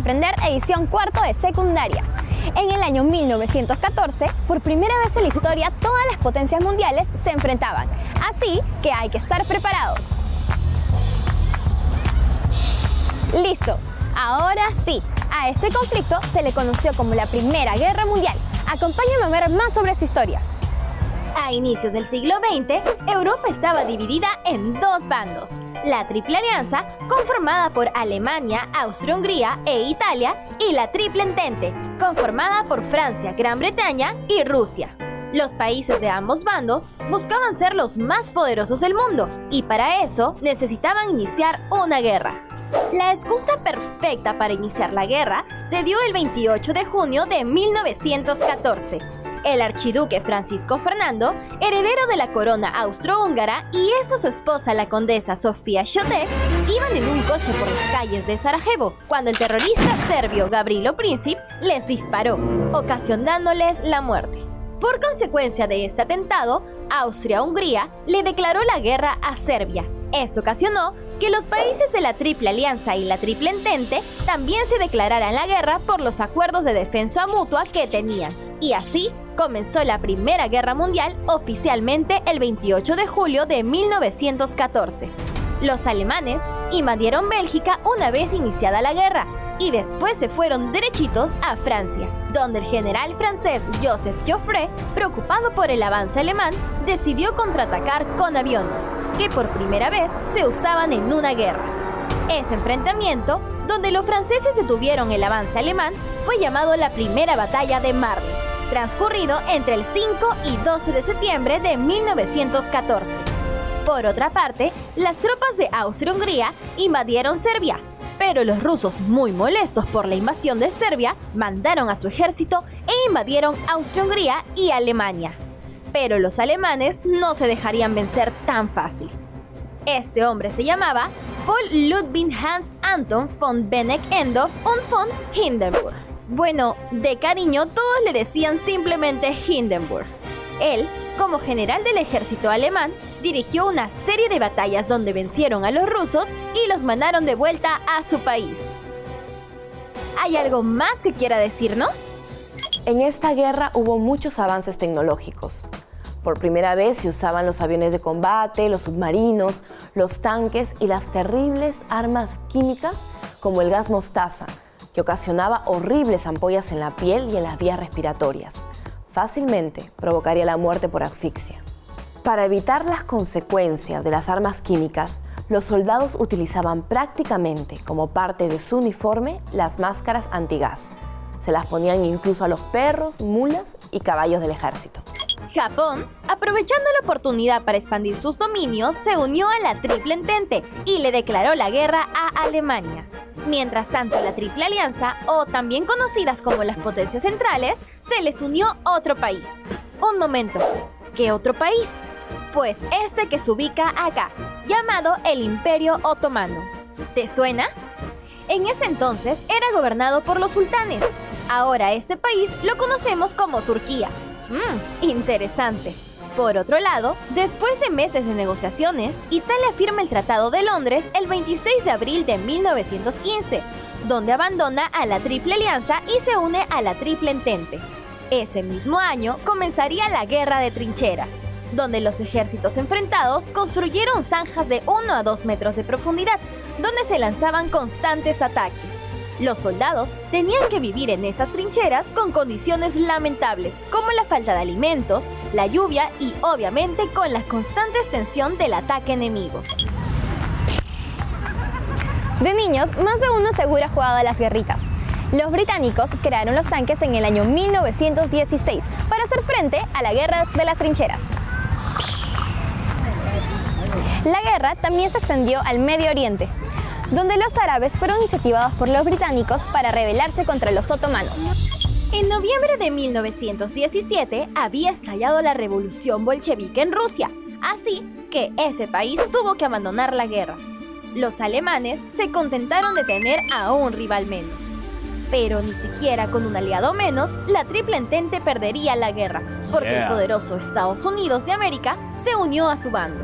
aprender edición cuarto de secundaria. En el año 1914, por primera vez en la historia, todas las potencias mundiales se enfrentaban. Así que hay que estar preparados. ¡Listo! Ahora sí, a este conflicto se le conoció como la Primera Guerra Mundial. Acompáñame a ver más sobre esa historia. A inicios del siglo XX, Europa estaba dividida en dos bandos. La Triple Alianza, conformada por Alemania, Austria-Hungría e Italia, y la Triple Entente, conformada por Francia, Gran Bretaña y Rusia. Los países de ambos bandos buscaban ser los más poderosos del mundo, y para eso necesitaban iniciar una guerra. La excusa perfecta para iniciar la guerra se dio el 28 de junio de 1914. El archiduque Francisco Fernando, heredero de la corona austrohúngara, y su esposa, la condesa Sofía Chotek, iban en un coche por las calles de Sarajevo, cuando el terrorista serbio Gavrilo Princip les disparó, ocasionándoles la muerte. Por consecuencia de este atentado, Austria-Hungría le declaró la guerra a Serbia. Esto ocasionó que los países de la Triple Alianza y la Triple Entente también se declararan la guerra por los acuerdos de defensa mutua que tenían. Y así comenzó la Primera Guerra Mundial oficialmente el 28 de julio de 1914. Los alemanes invadieron Bélgica una vez iniciada la guerra y después se fueron derechitos a Francia, donde el general francés Joseph Joffre, preocupado por el avance alemán, decidió contraatacar con aviones, que por primera vez se usaban en una guerra. Ese enfrentamiento, donde los franceses detuvieron el avance alemán, fue llamado la Primera Batalla de Marne, transcurrido entre el 5 y 12 de septiembre de 1914. Por otra parte, las tropas de Austria-Hungría invadieron Serbia, pero los rusos, muy molestos por la invasión de Serbia, mandaron a su ejército e invadieron Austria-Hungría y Alemania. Pero los alemanes no se dejarían vencer tan fácil. Este hombre se llamaba Paul Ludwig Hans Anton von Benedek-Endorf und von Hindenburg. Bueno, de cariño todos le decían simplemente Hindenburg. Él, como general del ejército alemán, dirigió una serie de batallas donde vencieron a los rusos y los mandaron de vuelta a su país. ¿Hay algo más que quiera decirnos? En esta guerra hubo muchos avances tecnológicos. Por primera vez se usaban los aviones de combate, los submarinos, los tanques y las terribles armas químicas como el gas mostaza, que ocasionaba horribles ampollas en la piel y en las vías respiratorias. Fácilmente provocaría la muerte por asfixia. Para evitar las consecuencias de las armas químicas, los soldados utilizaban prácticamente como parte de su uniforme las máscaras antigas. Se las ponían incluso a los perros, mulas y caballos del ejército. Japón, aprovechando la oportunidad para expandir sus dominios, se unió a la Triple Entente y le declaró la guerra a Alemania. Mientras tanto, la Triple Alianza, o también conocidas como las Potencias Centrales, se les unió otro país. Un momento, ¿qué otro país? Pues este que se ubica acá, llamado el Imperio Otomano. ¿Te suena? En ese entonces era gobernado por los sultanes. Ahora este país lo conocemos como Turquía. Interesante. Por otro lado, después de meses de negociaciones, Italia firma el Tratado de Londres el 26 de abril de 1915, donde abandona a la Triple Alianza y se une a la Triple Entente. Ese mismo año comenzaría la Guerra de Trincheras, donde los ejércitos enfrentados construyeron zanjas de 1 a 2 metros de profundidad, donde se lanzaban constantes ataques. Los soldados tenían que vivir en esas trincheras con condiciones lamentables, como la falta de alimentos, la lluvia y, obviamente, con la constante extensión del ataque enemigo. De niños, más de uno seguro ha jugado a las guerritas. Los británicos crearon los tanques en el año 1916 para hacer frente a la Guerra de las Trincheras. La guerra también se extendió al Medio Oriente, donde los árabes fueron incentivados por los británicos para rebelarse contra los otomanos. En noviembre de 1917 había estallado la revolución bolchevique en Rusia, así que ese país tuvo que abandonar la guerra. Los alemanes se contentaron de tener a un rival menos. Pero ni siquiera con un aliado menos, la Triple Entente perdería la guerra, porque el poderoso Estados Unidos de América se unió a su bando.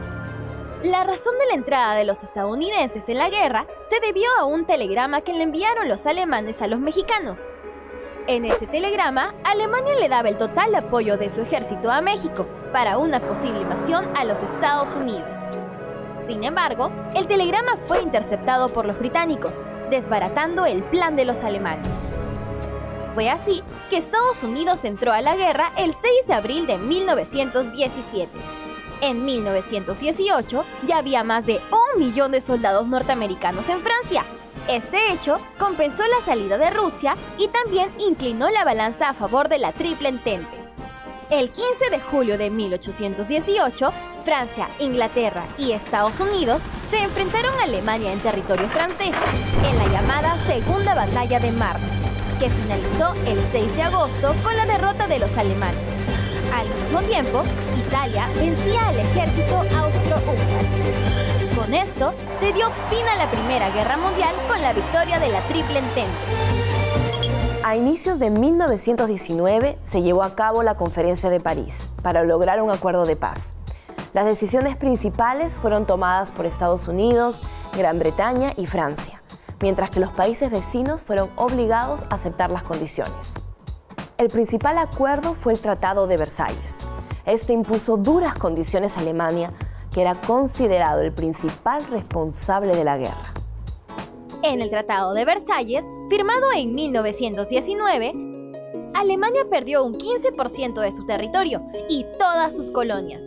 La razón de la entrada de los estadounidenses en la guerra se debió a un telegrama que le enviaron los alemanes a los mexicanos. En ese telegrama, Alemania le daba el total apoyo de su ejército a México para una posible invasión a los Estados Unidos. Sin embargo, el telegrama fue interceptado por los británicos, desbaratando el plan de los alemanes. Fue así que Estados Unidos entró a la guerra el 6 de abril de 1917. En 1918 ya había más de 1 millón de soldados norteamericanos en Francia. Este hecho compensó la salida de Rusia y también inclinó la balanza a favor de la Triple Entente. El 15 de julio de 1818, Francia, Inglaterra y Estados Unidos se enfrentaron a Alemania en territorio francés, en la llamada Segunda Batalla de Marne, que finalizó el 6 de agosto con la derrota de los alemanes. Al mismo tiempo, Italia vencía al ejército austro-húngaro. Con esto, se dio fin a la Primera Guerra Mundial con la victoria de la Triple Entente. A inicios de 1919 se llevó a cabo la Conferencia de París para lograr un acuerdo de paz. Las decisiones principales fueron tomadas por Estados Unidos, Gran Bretaña y Francia, mientras que los países vecinos fueron obligados a aceptar las condiciones. El principal acuerdo fue el Tratado de Versalles. Este impuso duras condiciones a Alemania, que era considerado el principal responsable de la guerra. En el Tratado de Versalles, firmado en 1919, Alemania perdió un 15% de su territorio y todas sus colonias.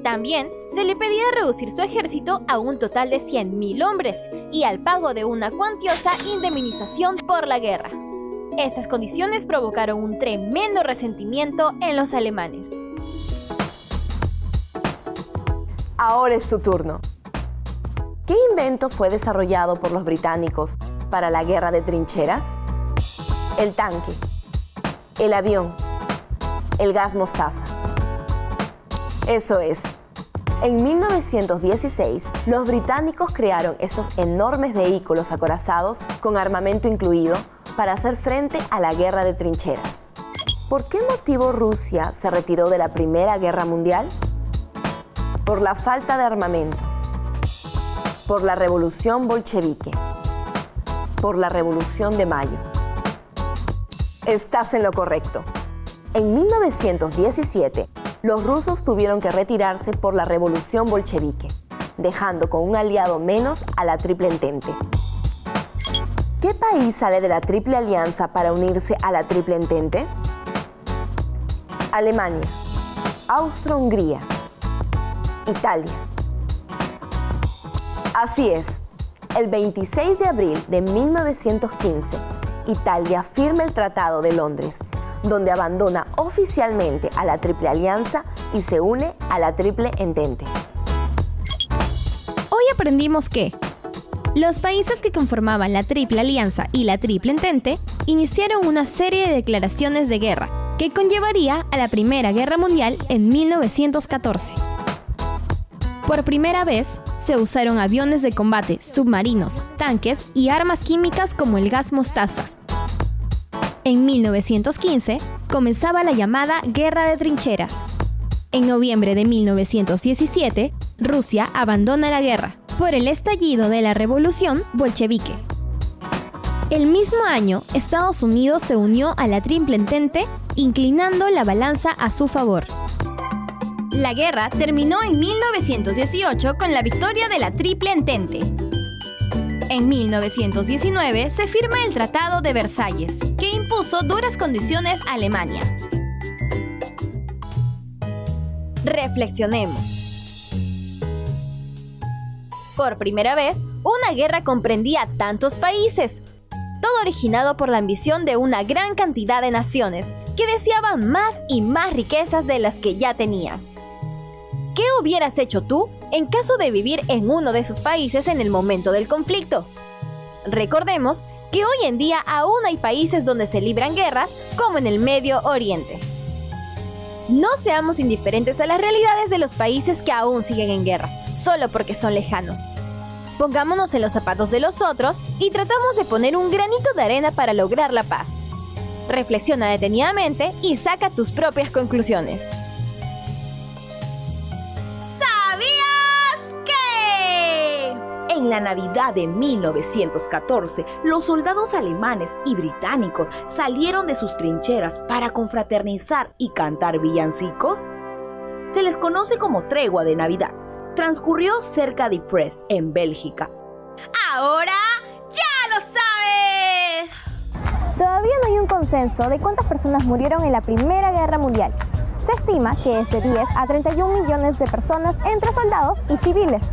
También se le pedía reducir su ejército a un total de 100.000 hombres y al pago de una cuantiosa indemnización por la guerra. Esas condiciones provocaron un tremendo resentimiento en los alemanes. Ahora es tu turno. ¿Qué invento fue desarrollado por los británicos para la guerra de trincheras? El tanque, el avión, el gas mostaza. Eso es. En 1916, los británicos crearon estos enormes vehículos acorazados con armamento incluido para hacer frente a la guerra de trincheras. ¿Por qué motivo Rusia se retiró de la Primera Guerra Mundial? Por la falta de armamento, por la revolución bolchevique, por la revolución de mayo. Estás en lo correcto. En 1917, los rusos tuvieron que retirarse por la revolución bolchevique, dejando con un aliado menos a la Triple Entente. ¿Qué país sale de la Triple Alianza para unirse a la Triple Entente? Alemania, Austria-Hungría, Italia. Así es, el 26 de abril de 1915, Italia firma el Tratado de Londres, donde abandona oficialmente a la Triple Alianza y se une a la Triple Entente. Hoy aprendimos que los países que conformaban la Triple Alianza y la Triple Entente iniciaron una serie de declaraciones de guerra que conllevaría a la Primera Guerra Mundial en 1914. Por primera vez, se usaron aviones de combate, submarinos, tanques y armas químicas como el gas mostaza. En 1915, comenzaba la llamada Guerra de Trincheras. En noviembre de 1917, Rusia abandona la guerra por el estallido de la revolución bolchevique. El mismo año, Estados Unidos se unió a la Triple Entente, inclinando la balanza a su favor. La guerra terminó en 1918 con la victoria de la Triple Entente. En 1919 se firma el Tratado de Versalles, que impuso duras condiciones a Alemania. Reflexionemos. Por primera vez, una guerra comprendía tantos países, todo originado por la ambición de una gran cantidad de naciones que deseaban más y más riquezas de las que ya tenían. ¿Qué hubieras hecho tú en caso de vivir en uno de esos países en el momento del conflicto? Recordemos que hoy en día aún hay países donde se libran guerras, como en el Medio Oriente. No seamos indiferentes a las realidades de los países que aún siguen en guerra, solo porque son lejanos. Pongámonos en los zapatos de los otros y tratamos de poner un granito de arena para lograr la paz. Reflexiona detenidamente y saca tus propias conclusiones. ¿Sabías que? En la Navidad de 1914, los soldados alemanes y británicos salieron de sus trincheras para confraternizar y cantar villancicos. Se les conoce como tregua de Navidad. Transcurrió cerca de Ypres, en Bélgica. ¡Ahora ya lo sabes! Todavía no hay un consenso de cuántas personas murieron en la Primera Guerra Mundial. Se estima que es de 10 a 31 millones de personas entre soldados y civiles.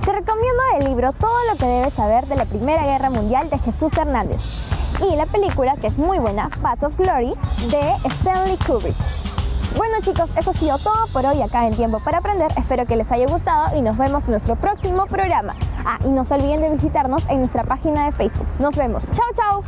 Te recomiendo el libro Todo lo que debes saber de la Primera Guerra Mundial de Jesús Hernández y la película, que es muy buena, Paths of Glory, de Stanley Kubrick. Bueno chicos, eso ha sido todo por hoy acá en Tiempo para Aprender. Espero que les haya gustado y nos vemos en nuestro próximo programa. Y no se olviden de visitarnos en nuestra página de Facebook. Nos vemos. ¡Chao, chao!